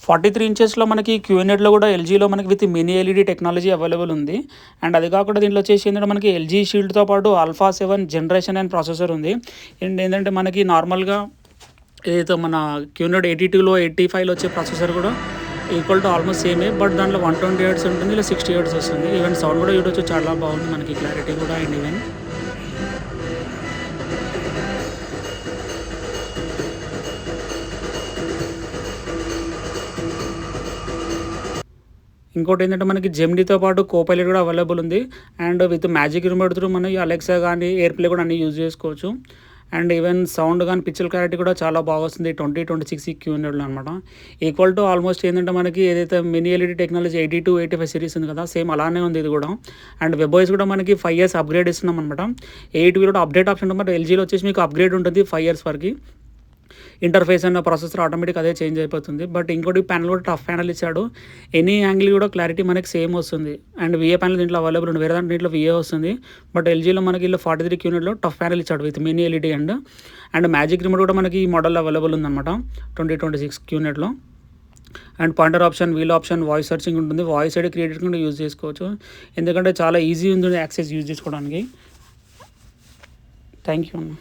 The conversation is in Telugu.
43 ఇంచెస్‌లో మనకి క్యూఎన్ఎడ్‌లో కూడా ఎల్జీలో మనకి with mini LED technology available ఉంది. అండ్ అది కాకుండా దీంట్లో వచ్చేసి ఏంటంటే మనకి ఎల్జీ షీల్డ్‌తో పాటు ఆల్ఫా 7 జనరేషన్ అండ్ ప్రాసెసర్ ఉంది. అండ్ ఏంటంటే మనకి నార్మల్‌గా ఏదైతే మన క్యూఎన్ఎడ్ 82లో 85లో వచ్చే ప్రాసెసర్ కూడా ఈక్వల్ టు ఆల్మోస్ట్ సేమే. బట్ దాంట్లో 120 హెర్ట్జ్ ఉంటుంది, ఇలా 60 హెర్ట్జ్ వస్తుంది. ఈవెన్ సౌండ్ కూడా చూడొచ్చు, చాలా బాగుంది మనకి క్లారిటీ కూడా. అండ్ ఈవెన్ ఇంకోటి ఏంటంటే మనకి జెమినీతో పాటు కోపైలట్ కూడా అవైలబుల్ ఉంది. And with magic remote through మనం అలెక్సా కానీ ఎయిర్‌ప్లే కూడా అన్నీ యూజ్ చేసుకోవచ్చు. అండ్ ఈవెన్ సౌండ్ కానీ పిక్చర్ క్లారిటీ కూడా చాలా బాగా వస్తుంది 2026 క్యూఎన్ఎడ్‌లో అనమాట. ఈక్వల్ టు ఆల్మోస్ట్ ఏంటంటే మనకి ఏదైతే మినీ ఎల్ఈడీ టెక్నాలజీ 82, 85 సిరీస్ ఉంది కదా, సేమ్ అలానే ఉంది ఇది కూడా. అండ్ వెబ్ఓఎస్ కూడా మనకి 5 ఇయర్స్ అప్గ్రేడ్ ఇస్తున్నాం అనమాట. 8 కూడా అప్డేట్ ఆప్షన్ ఉంటుంది. బట్ ఎల్జీలో వచ్చేసి మీకు అప్గ్రేడ్ ఉంటుంది 5 ఇయర్స్ వరకు. ఇంటర్ఫేస్ అన్న ప్రాసెసర్ ఆటోమేటిక్ అదే చేంజ్ అయిపోతుంది. బట్ ఇంకోటి ప్యానల్ కూడా టఫ్ ప్యానల్ ఇచ్చాడు. ఎనీ యాంగిల్ కూడా క్లారిటీ మనకి సేమ్ వస్తుంది. అండ్ విఏ ప్యానల్ దీంట్లో అవైలబుల్ ఉంది, వేరే దీంట్లో విఏ వస్తుంది. బట్ ఎల్జీలో మనకి ఇలా 43 క్యూనిట్లో టఫ్ ప్యానల్ ఇచ్చాడు with mini LED. And magic remote కూడా మనకి ఈ మోడల్లో అవైలబుల్ ఉందన్నమాట 2026 క్యూనెట్లో. And pointer option, wheel option, voice searching ఉంటుంది. వాయిస్ ఐడి క్రియేటర్ కూడా యూజ్ చేసుకోవచ్చు, ఎందుకంటే చాలా ఈజీ ఉంది యాక్సెస్ యూజ్ చేసుకోవడానికి. థ్యాంక్ యూ అన్న.